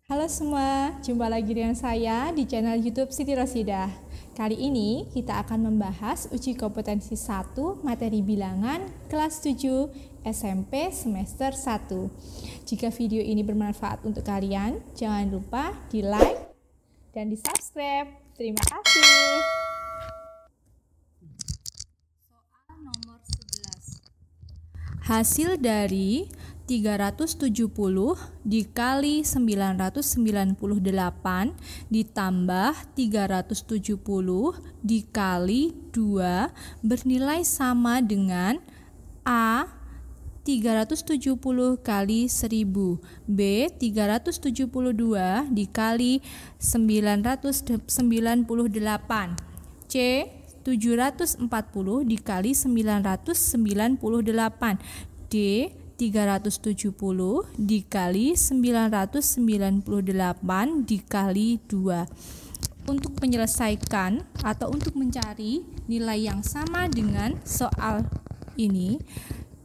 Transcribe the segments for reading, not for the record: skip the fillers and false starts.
Halo semua, jumpa lagi dengan saya di channel YouTube Siti Rosidah. Kali ini kita akan membahas uji kompetensi 1 materi bilangan kelas 7 SMP semester 1. Jika video ini bermanfaat untuk kalian, jangan lupa di like dan di subscribe. Terima kasih. Soal nomor 11. Hasil dari 370 dikali 998 ditambah 370 dikali 2 bernilai sama dengan A 370 kali 1000, B 372 dikali 998, C 740 dikali 998, D 370 dikali 998 dikali 2. Untuk menyelesaikan atau untuk mencari nilai yang sama dengan soal ini,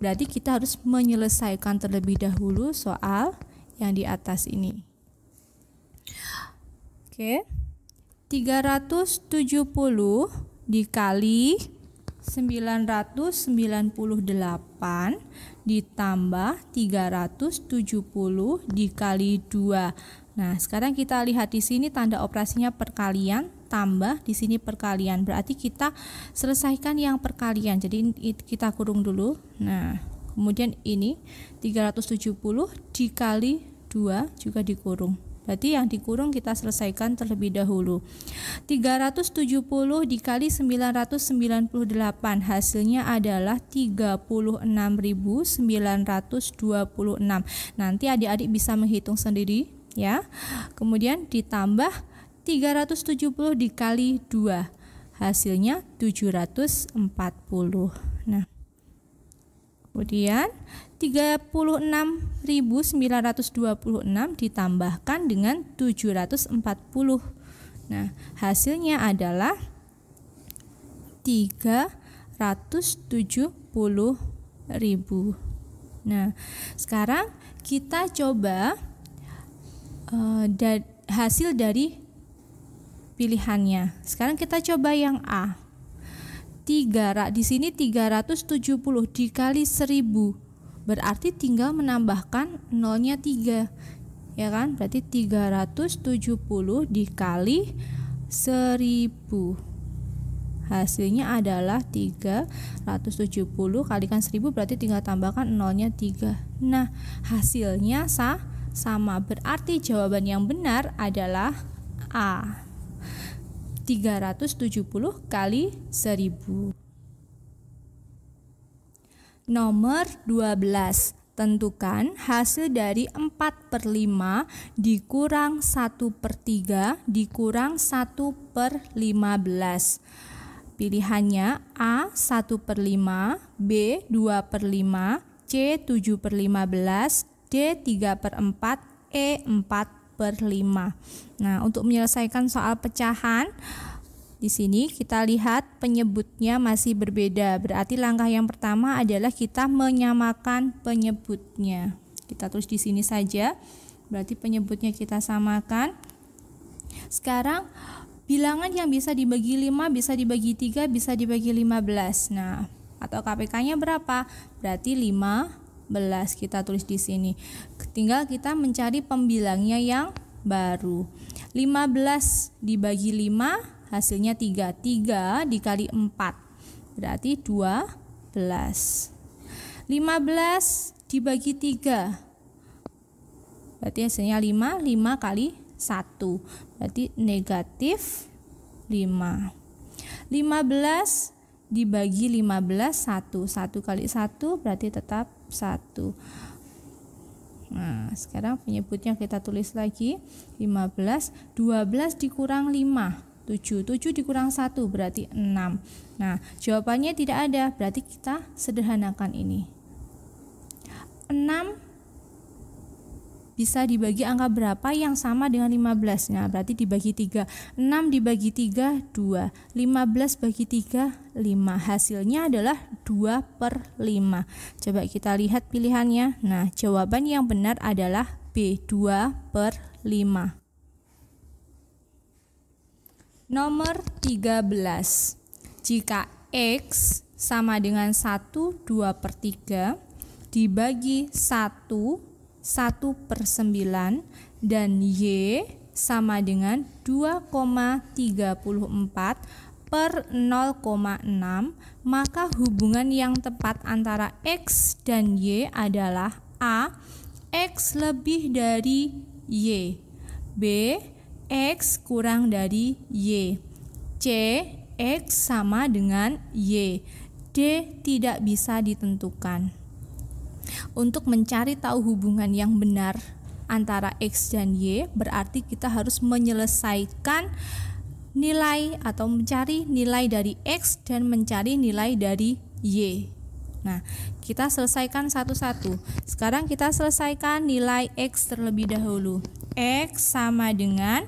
berarti kita harus menyelesaikan terlebih dahulu soal yang di atas ini. Oke. 370 dikali 998 ditambah 370 dikali 2. Nah, sekarang kita lihat di sini tanda operasinya perkalian, tambah di sini perkalian. Berarti kita selesaikan yang perkalian. Jadi kita kurung dulu. Nah, kemudian ini 370 dikali 2 juga dikurung. Berarti yang dikurung kita selesaikan terlebih dahulu. 370 dikali 998 hasilnya adalah 36.926. Nanti adik-adik bisa menghitung sendiri ya. Kemudian ditambah 370 dikali 2 hasilnya 740. Nah, kemudian 36.926 ditambahkan dengan 740. Nah, hasilnya adalah 370.000. Nah, sekarang kita coba hasil dari pilihannya. Sekarang kita coba yang A. Di sini 370 dikali 1000. Berarti tinggal menambahkan nolnya 3. Ya kan? Berarti 370 dikali 1000. Hasilnya adalah 370 kalikan 1000, berarti tinggal tambahkan nolnya 3. Nah, hasilnya sama. Berarti jawaban yang benar adalah A. 370 kali 1000. Nomor 12. Tentukan hasil dari 4/5 dikurang 1/3 dikurang 1/15. Pilihannya A 1/5, B 2/5, C 7/15, D 3/4, E 4/5. Nah, untuk menyelesaikan soal pecahan, di sini kita lihat penyebutnya masih berbeda. Berarti langkah yang pertama adalah kita menyamakan penyebutnya. Kita tulis di sini saja. Berarti penyebutnya kita samakan. Sekarang bilangan yang bisa dibagi 5, bisa dibagi 3, bisa dibagi 15. Nah, atau KPK-nya berapa? Berarti 15. Kita tulis di sini. Tinggal kita mencari pembilangnya yang baru. 15 dibagi 5 hasilnya 3. 3 dikali 4 berarti 12. 15 dibagi 3 berarti hasilnya 5. 5 kali 1 berarti negatif 5. 15 dibagi 15 1. 1 kali 1 berarti tetap 1. Nah, sekarang penyebutnya kita tulis lagi. 15. 12 dikurang 5 7. 7 dikurang 1 berarti 6. Nah, jawabannya tidak ada, berarti kita sederhanakan ini. 6 bisa dibagi angka berapa yang sama dengan 15? Nah, berarti dibagi 3. 6 dibagi 3, 2. 15 bagi 3, 5. Hasilnya adalah 2/5. Coba kita lihat pilihannya. Nah, jawaban yang benar adalah B 2/5. Nomor 13. Jika X sama dengan 1 2/3 dibagi 1 1/9 dan Y sama dengan 2,34/0,6, maka hubungan yang tepat antara X dan Y adalah A. X lebih dari Y, B. X kurang dari Y, C. X sama dengan Y, D. Tidak bisa ditentukan. Untuk mencari tahu hubungan yang benar antara X dan Y, berarti kita harus menyelesaikan nilai atau mencari nilai dari X dan mencari nilai dari Y. Nah, kita selesaikan satu-satu. Sekarang kita selesaikan nilai X terlebih dahulu. X sama dengan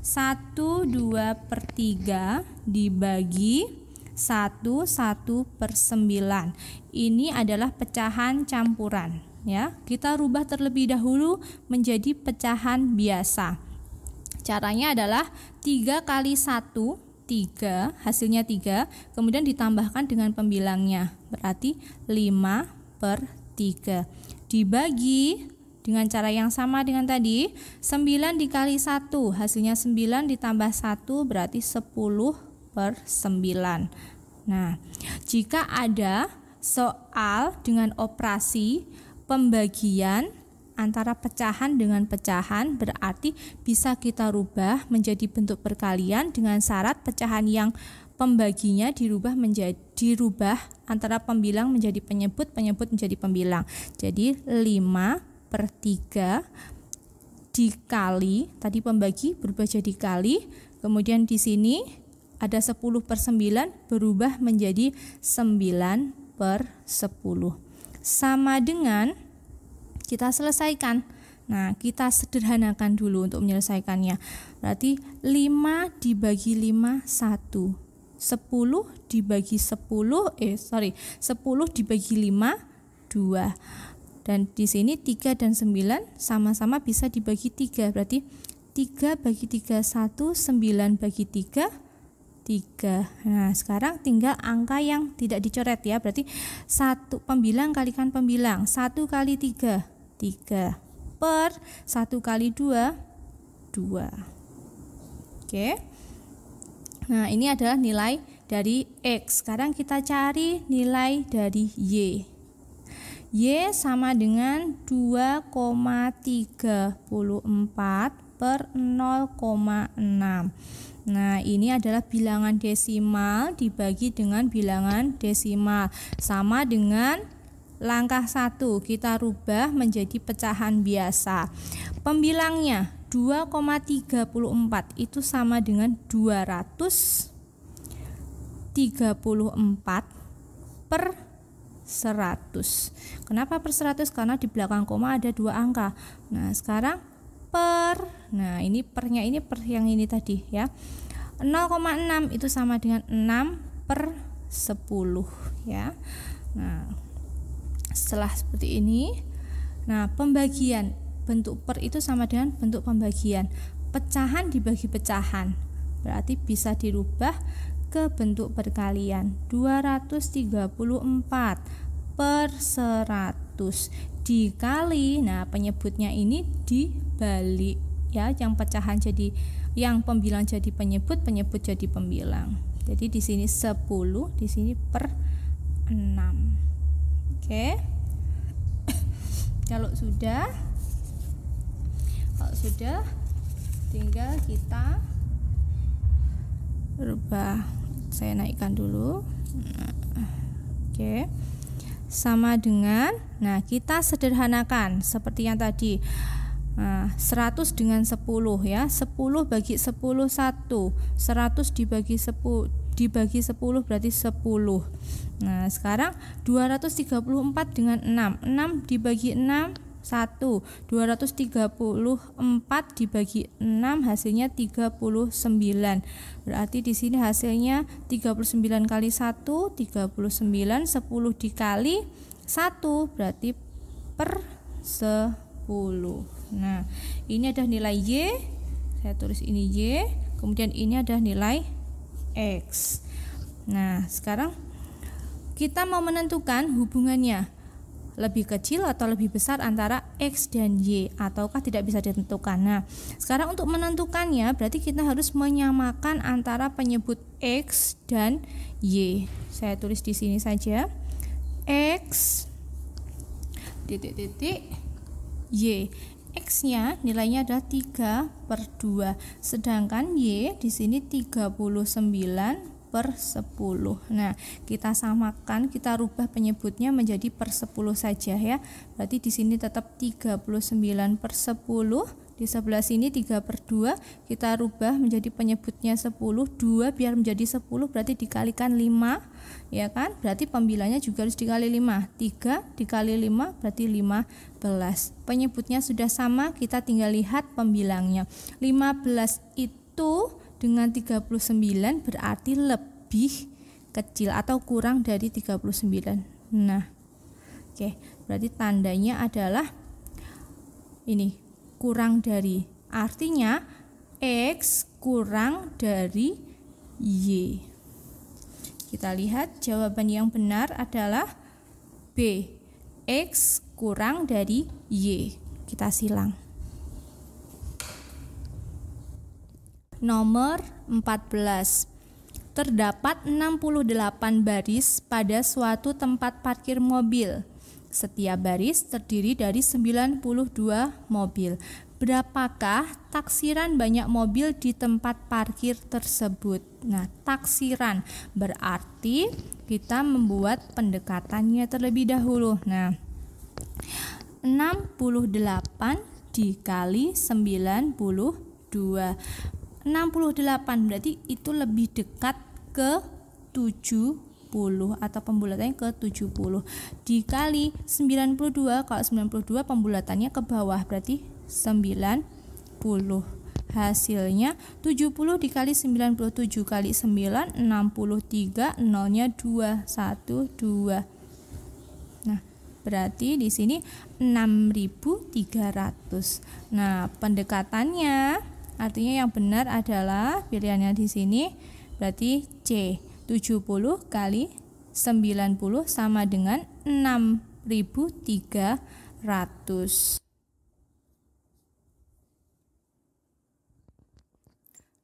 1 2/3 dibagi 1 1/9. Ini adalah pecahan campuran, ya. Kita rubah terlebih dahulu menjadi pecahan biasa. Caranya adalah 3 kali 1, 3, hasilnya 3, kemudian ditambahkan dengan pembilangnya, berarti 5/3. Dibagi dengan cara yang sama dengan tadi, 9 dikali 1, hasilnya 9 ditambah 1 berarti 10/9. Nah, jika ada soal dengan operasi pembagian antara pecahan dengan pecahan, berarti bisa kita rubah menjadi bentuk perkalian dengan syarat pecahan yang pembaginya dirubah antara pembilang menjadi penyebut, penyebut menjadi pembilang. Jadi 5/3 dikali, tadi pembagi berubah jadi kali, kemudian di sini ada 10/9 berubah menjadi 9/10. Sama dengan, kita selesaikan. Nah, kita sederhanakan dulu untuk menyelesaikannya. Berarti 5 dibagi 5 1. 10 dibagi 10 10 dibagi 5 2. Dan di sini 3 dan 9 sama-sama bisa dibagi 3. Berarti 3 bagi 3 1, 9 bagi 3 3. Nah, sekarang tinggal angka yang tidak dicoret, ya. Berarti 1 pembilang kalikan pembilang. 1 kali 3 3 per 1 kali 2 2. Oke. Nah, ini adalah nilai dari X. Sekarang kita cari nilai dari Y. Y sama dengan 2,34/0,6. Nah, ini adalah bilangan desimal dibagi dengan bilangan desimal. Sama dengan langkah 1, kita rubah menjadi pecahan biasa. Pembilangnya 2,34 itu sama dengan 234/100. Kenapa per 100? Karena di belakang koma ada 2 angka. Nah, sekarang per, nah ini pernya ini per yang ini tadi, ya. 0,6 itu sama dengan 6/10, ya. Nah, setelah seperti ini, nah pembagian bentuk per itu sama dengan bentuk pembagian. Pecahan dibagi pecahan, berarti bisa dirubah ke bentuk perkalian. 234/100 dikali, nah penyebutnya ini dibalik, ya. Yang pecahan jadi, yang pembilang jadi penyebut, penyebut jadi pembilang. Jadi di sini 10, di sini per 6. Oke. Kalau sudah tinggal kita rubah. Saya naikkan dulu. Oke. Sama dengan, nah kita sederhanakan seperti yang tadi. Nah, 100 dengan 10, ya. 10 bagi 10 1. 100 dibagi 10 berarti 10. Nah, sekarang 234 dengan 6. 6 dibagi 6 1. 234 dibagi 6 hasilnya 39. Berarti di sini hasilnya 39 kali 1 39, 10 dikali 1 berarti per 10. Nah, ini ada nilai Y, saya tulis ini Y, kemudian ini ada nilai X. Nah, sekarang kita mau menentukan hubungannya lebih kecil atau lebih besar antara X dan Y, ataukah tidak bisa ditentukan. Nah, sekarang untuk menentukannya berarti kita harus menyamakan antara penyebut X dan Y. Saya tulis di sini saja, X titik-titik Y. X-nya nilainya adalah 3/2, sedangkan Y di sini 39/10. Nah, kita samakan, kita rubah penyebutnya menjadi per 10 saja ya. Berarti di sini tetap 39/10. Di sebelah sini 3/2, kita rubah menjadi penyebutnya 10, 2 biar menjadi 10 berarti dikalikan 5, ya kan? Berarti pembilanya juga harus dikali 5. 3 dikali 5 berarti 15. Penyebutnya sudah sama, kita tinggal lihat pembilangnya. 15 itu dengan 39 berarti lebih kecil atau kurang dari 39. Nah, oke, berarti tandanya adalah ini, kurang dari, artinya X kurang dari Y. Kita lihat jawaban yang benar adalah B, X kurang dari Y. Kita silang. Nomor 14. Terdapat 68 baris pada suatu tempat parkir mobil. Setiap baris terdiri dari 92 mobil. Berapakah taksiran banyak mobil di tempat parkir tersebut? Nah, taksiran berarti kita membuat pendekatannya terlebih dahulu. Nah, 68 dikali 92. 68 berarti itu lebih dekat ke 70 atau pembulatannya ke 70 dikali 92. Kalau 92 pembulatannya ke bawah berarti 90. Hasilnya 70 dikali 97 kali 9 63, nolnya 2, 1 2. Nah, berarti di sini 6.300. Nah, pendekatannya artinya yang benar adalah pilihannya di sini berarti C. 70 kali 90 sama dengan 6.300.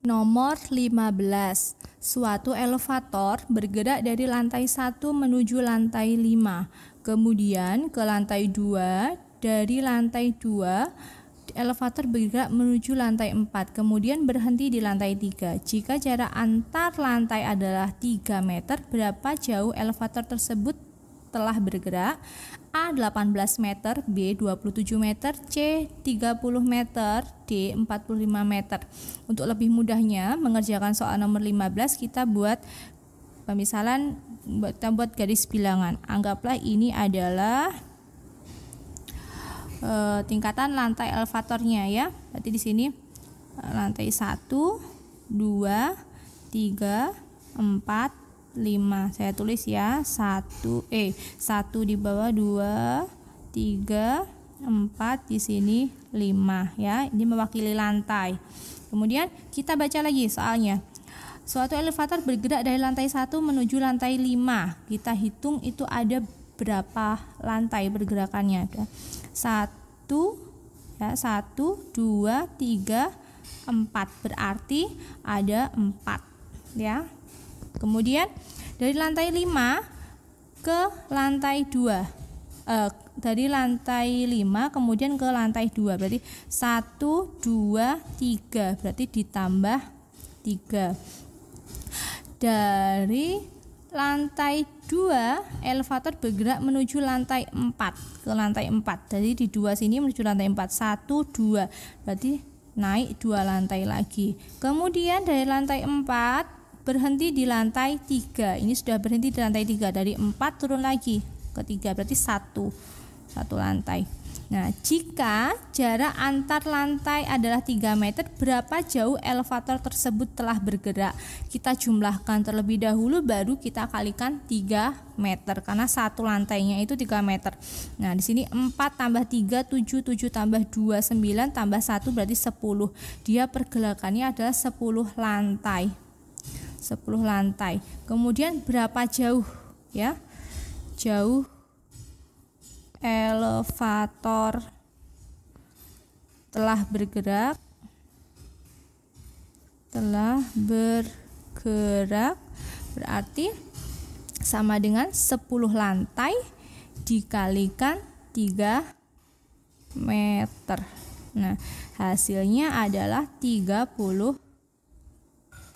Nomor 15. Suatu elevator bergerak dari lantai 1 menuju lantai 5, kemudian ke lantai 2, dari lantai 2 elevator bergerak menuju lantai 4, kemudian berhenti di lantai 3. Jika jarak antar lantai adalah 3 meter, berapa jauh elevator tersebut telah bergerak? A. 18 meter, B. 27 meter, C. 30 meter, D. 45 meter. Untuk lebih mudahnya mengerjakan soal nomor 15, kita buat pemisalan, kita buat garis bilangan. Anggaplah ini adalah tingkatan lantai elevatornya ya. Berarti di sini lantai 1, 2, 3, 4, 5. Saya tulis ya, 1 di bawah, 2, 3, 4 di sini 5 ya. Ini mewakili lantai. Kemudian kita baca lagi soalnya. Suatu elevator bergerak dari lantai 1 menuju lantai 5. Kita hitung itu ada berapa lantai pergerakannya. 1 ya, 1 2 3 4 berarti ada 4 ya. Kemudian dari lantai 5 ke lantai 2, dari lantai 5 kemudian ke lantai 2 berarti 1 2 3 berarti ditambah 3. Dari lantai 2 elevator bergerak menuju lantai 4, ke lantai 4. Jadi di 2 sini menuju lantai 4, 1 2 berarti naik 2 lantai lagi. Kemudian dari lantai 4 berhenti di lantai 3. Ini sudah berhenti di lantai 3. Dari 4 turun lagi ke 3 berarti 1 lantai. Nah, jika jarak antar lantai adalah 3 meter, berapa jauh elevator tersebut telah bergerak? Kita jumlahkan terlebih dahulu, baru kita kalikan 3 meter, karena satu lantainya itu 3 meter. Nah, di sini 4 tambah 3, 7, 7 tambah 2, 9, tambah 1 berarti 10. Dia pergerakannya adalah 10 lantai. 10 lantai. Kemudian berapa jauh ya? Jauh elevator telah bergerak berarti sama dengan 10 lantai dikalikan 3 meter. Nah, hasilnya adalah 30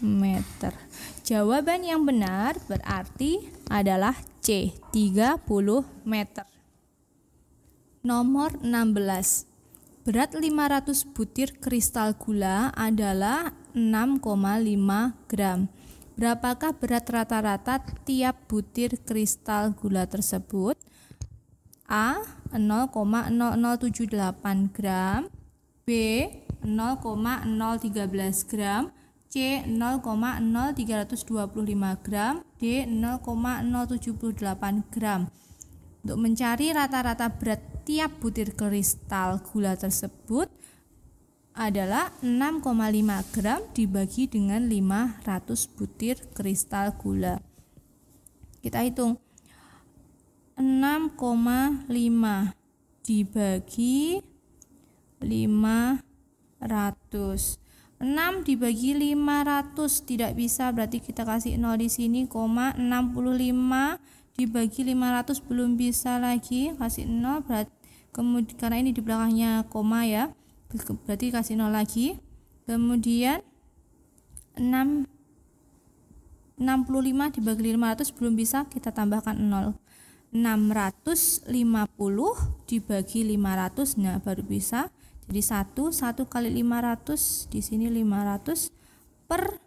meter. Jawaban yang benar berarti adalah C, 30 meter. Nomor 16. Berat 500 butir kristal gula adalah 6,5 gram. Berapakah berat rata-rata tiap butir kristal gula tersebut? A. 0,0078 gram, B. 0,013 gram, C. 0,0325 gram, D. 0,078 gram. Untuk mencari rata-rata berat tiap butir kristal gula tersebut adalah 6,5 gram dibagi dengan 500 butir kristal gula. Kita hitung 6,5 dibagi 500. 6 dibagi 500 tidak bisa, berarti kita kasih 0 di sini, 65 dibagi 500 belum bisa lagi, kasih 0, berarti kemudian karena ini di belakangnya koma ya, berarti kasih 0 lagi. Kemudian 65 dibagi 500 belum bisa, kita tambahkan 0. 650 dibagi 500, nah baru bisa. Jadi 1 kali 500, di sini 500 per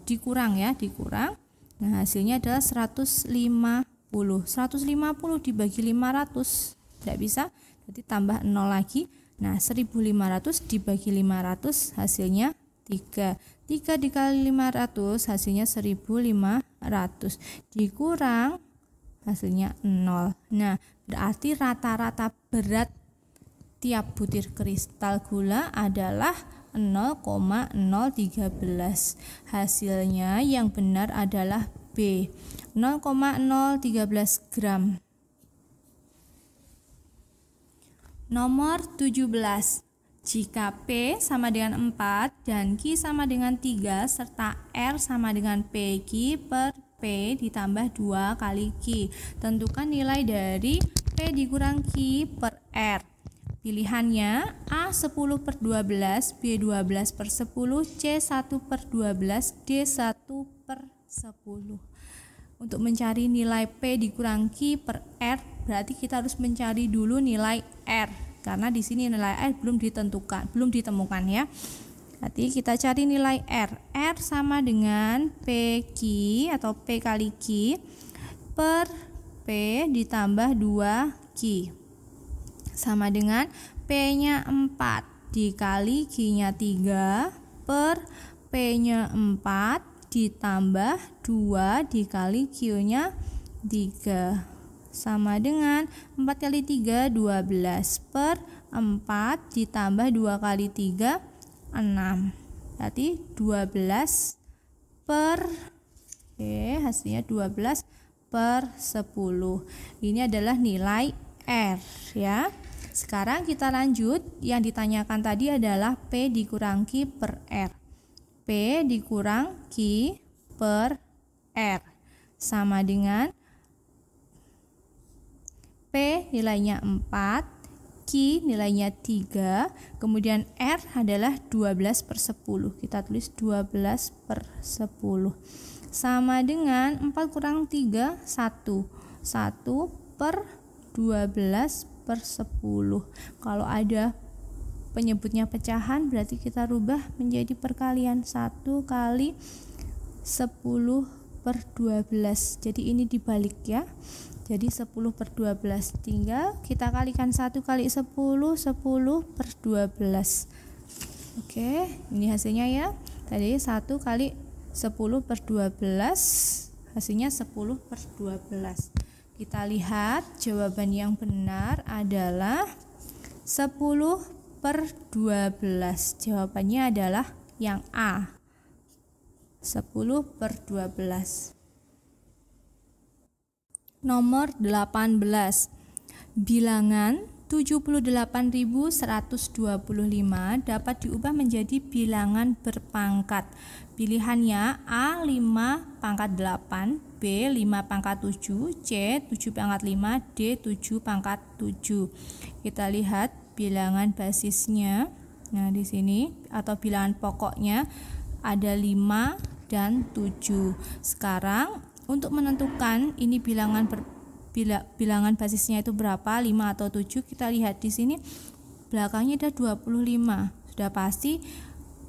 dikurang ya, dikurang. Nah, hasilnya adalah 150. 150 dibagi 500 tidak bisa, berarti tambah 0 lagi. Nah, 1500 dibagi 500 hasilnya 3. 3 dikali 500 hasilnya 1500. Dikurang hasilnya 0. Nah, berarti rata-rata berat tiap butir kristal gula adalah 0,013. Hasilnya yang benar adalah B, 0,013 gram. Nomor 17. Jika P sama dengan 4 dan Q sama dengan 3 serta R sama dengan PQ per P ditambah 2 kali Q, tentukan nilai dari P dikurang Q per R. Pilihannya A 10 per 12, B 12 per 10, C 1 per 12, D 1 per 10. Untuk mencari nilai P dikurang Q per R, berarti kita harus mencari dulu nilai R. Karena di sini nilai R belum ditemukan ya. Berarti kita cari nilai R. R sama dengan PQ atau P kali Q per P ditambah 2Q. Sama dengan P-nya 4 dikali Q-nya 3 per P-nya 4 ditambah 2 dikali Q-nya 3. Sama dengan 4 kali 3, 12 per 4 ditambah 2 kali 3, 6. Berarti 12 per hasilnya 12 per 10. Ini adalah nilai R ya. Sekarang kita lanjut, yang ditanyakan tadi adalah P dikurang Q per R. P dikurang Q per R sama dengan P nilainya 4, Q nilainya 3, kemudian R adalah 12 per 10. Kita tulis 12 per 10. Sama dengan 4 kurang 3, 1. 1 per 12 per 10. Kalau ada penyebutnya pecahan, berarti kita rubah menjadi perkalian. 1 kali 10 per 12. Jadi ini dibalik ya. Jadi 10 per 12. Tinggal kita kalikan 1 kali 10, 10 per 12. Oke, ini hasilnya ya. Tadi 1 kali 10 per 12, hasilnya 10 per 12. Kita lihat jawaban yang benar adalah 10 per 12. Jawabannya adalah yang A, 10 per 12. Nomor 18. Bilangan 78.125 dapat diubah menjadi bilangan berpangkat. Pilihannya A 5 pangkat 8, B 5 pangkat 7, C 7 pangkat 5, D 7 pangkat 7. Kita lihat bilangan basisnya. Nah, di sini atau bilangan pokoknya ada 5 dan 7. Sekarang untuk menentukan ini bilangan basisnya itu berapa, 5 atau 7, kita lihat di sini belakangnya ada 25. Sudah pasti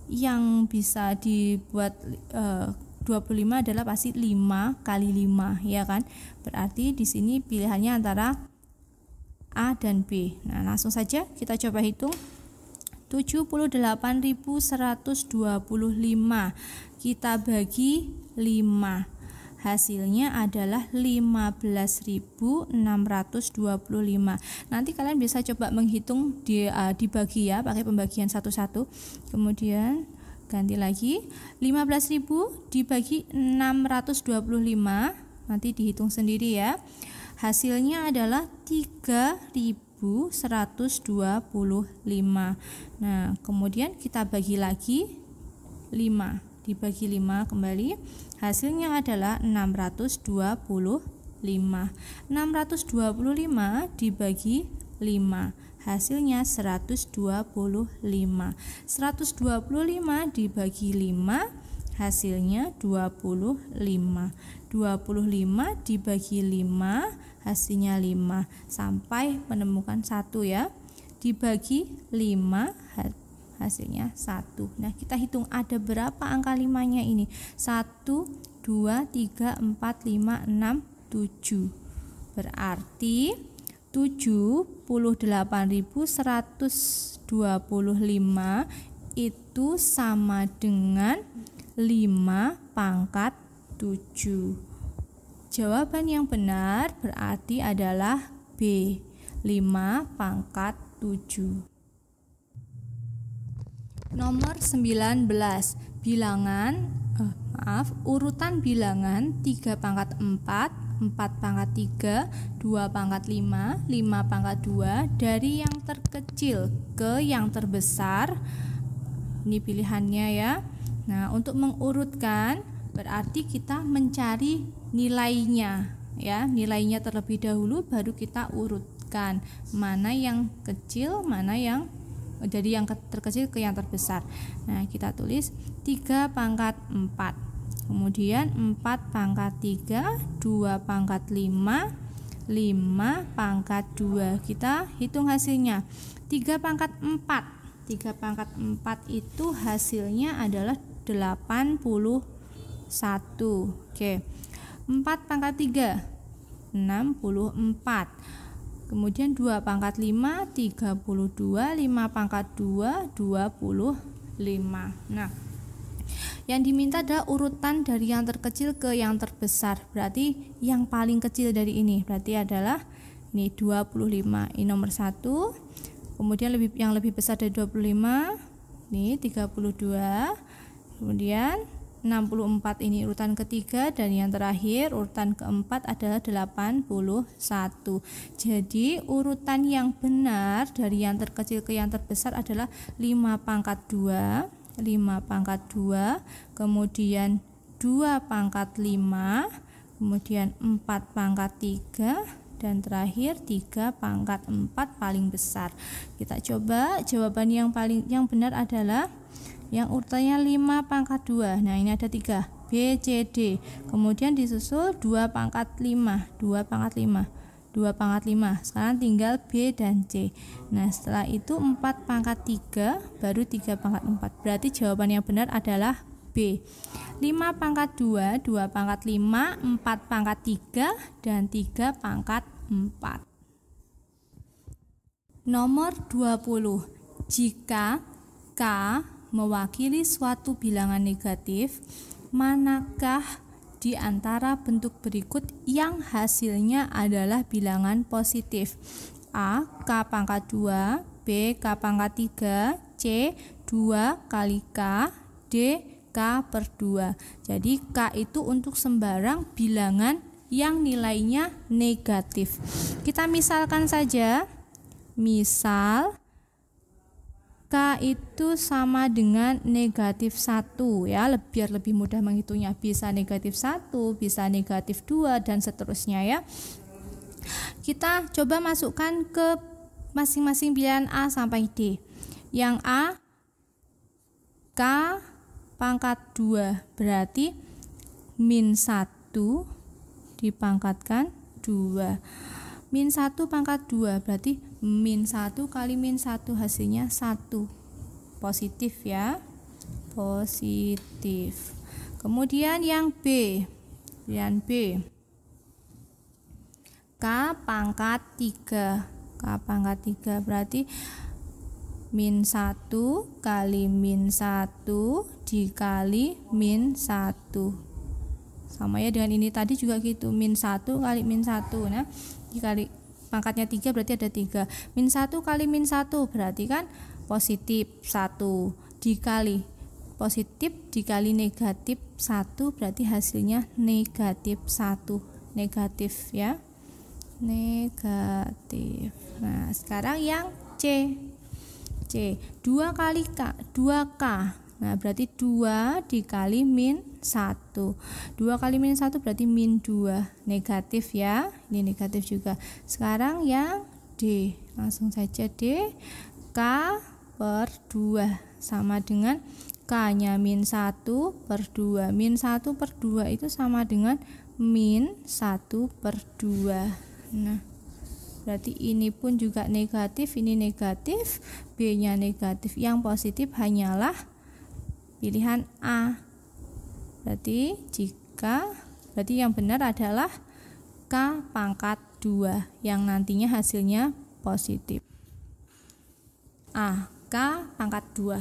yang bisa dibuat 25 adalah pasti 5 kali 5 ya kan. Berarti di sini pilihannya antara A dan B. Nah, langsung saja kita coba hitung. 78.125 kita bagi 5, hasilnya adalah 15.625. Nanti kalian bisa coba menghitung dibagi ya, pakai pembagian satu-satu. Kemudian ganti lagi 15.000 dibagi 625, nanti dihitung sendiri ya. Hasilnya adalah 3.125. Nah, kemudian kita bagi lagi 5, dibagi 5 kembali, hasilnya adalah 625. 625 dibagi 5, hasilnya 125. 125 dibagi 5, hasilnya 25. 25 dibagi 5, hasilnya 5, sampai menemukan 1 ya. Dibagi 5, hasilnya 1. Nah, kita hitung ada berapa angka 5-nya ini. 1, 2, 3, 4, 5, 6, 7. Berarti 78.125 itu sama dengan 5 pangkat 7. Jawaban yang benar berarti adalah B, 5 pangkat 7. Nomor 19. Urutan bilangan 3 pangkat 4, 4 pangkat 3, 2 pangkat 5, 5 pangkat 2 dari yang terkecil ke yang terbesar. Ini pilihannya ya. Nah, untuk mengurutkan berarti kita mencari nilainya ya, nilainya terlebih dahulu baru kita urutkan mana yang kecil, mana yang dari yang terkecil ke yang terbesar. Nah, kita tulis 3 pangkat 4, kemudian 4 pangkat 3, 2 pangkat 5, 5 pangkat 2. Kita hitung hasilnya. 3 pangkat 4. 3 pangkat 4 itu hasilnya adalah 81. Oke. 4 pangkat 3, 64. Kemudian 2 pangkat 5, 32, 5 pangkat 2, 25. Nah, yang diminta adalah urutan dari yang terkecil ke yang terbesar. Berarti yang paling kecil dari ini berarti adalah ini 25. Ini nomor 1. Kemudian yang lebih besar dari 25, ini 32. Kemudian 64 ini urutan ketiga, dan yang terakhir urutan keempat adalah 81. Jadi urutan yang benar dari yang terkecil ke yang terbesar adalah 5 pangkat 2, 5 pangkat 2, kemudian 2 pangkat 5, kemudian 4 pangkat 3, dan terakhir 3 pangkat 4 paling besar. Kita coba jawaban yang benar adalah yang urutannya 5 pangkat 2. Nah, ini ada 3, B, C, D. Kemudian disusul 2 pangkat 5, 2 pangkat 5, 2 pangkat 5. Sekarang tinggal B dan C. Nah, setelah itu 4 pangkat 3, baru 3 pangkat 4. Berarti jawaban yang benar adalah B, 5 pangkat 2, 2 pangkat 5, 4 pangkat 3, dan 3 pangkat 4. Nomor 20. Jika K mewakili suatu bilangan negatif, manakah di antara bentuk berikut yang hasilnya adalah bilangan positif? A. K pangkat 2, B. K pangkat 3, C. 2 kali K, D. K per 2. Jadi K itu untuk sembarang bilangan yang nilainya negatif. Kita misalkan saja. Misal K itu sama dengan negatif 1 ya, biar lebih mudah menghitungnya. Bisa negatif 1, bisa negatif 2, dan seterusnya ya. Kita coba masukkan ke masing-masing pilihan A sampai D. Yang A, K pangkat 2, berarti min 1 dipangkatkan 2. Min 1 pangkat 2 berarti min 1 kali min 1 hasilnya 1. Positif ya. Positif. Kemudian yang B. Pilihan B. K pangkat 3. K pangkat 3 berarti min 1 kali min 1 dikali min 1. Sama ya dengan ini tadi juga gitu, min 1 kali min 1. Nah, dikali pangkatnya 3 berarti ada 3. Min 1 kali min 1 berarti kan positif 1 dikali positif dikali negatif 1 berarti hasilnya negatif 1. Negatif ya. Negatif. Nah, sekarang yang C. C, 2 kali K, 2K. Nah, berarti 2 dikali min 1. 2 kali min 1 berarti min 2. Negatif ya. Ini negatif juga. Sekarang yang D. Langsung saja D. K per 2 sama dengan K-nya min 1 per 2. Min 1 per 2 itu sama dengan min 1 per 2. Nah, berarti ini pun juga negatif, ini negatif, B-nya negatif. Yang positif hanyalah pilihan A. Berarti yang benar adalah K pangkat 2 yang nantinya hasilnya positif. A. K pangkat 2.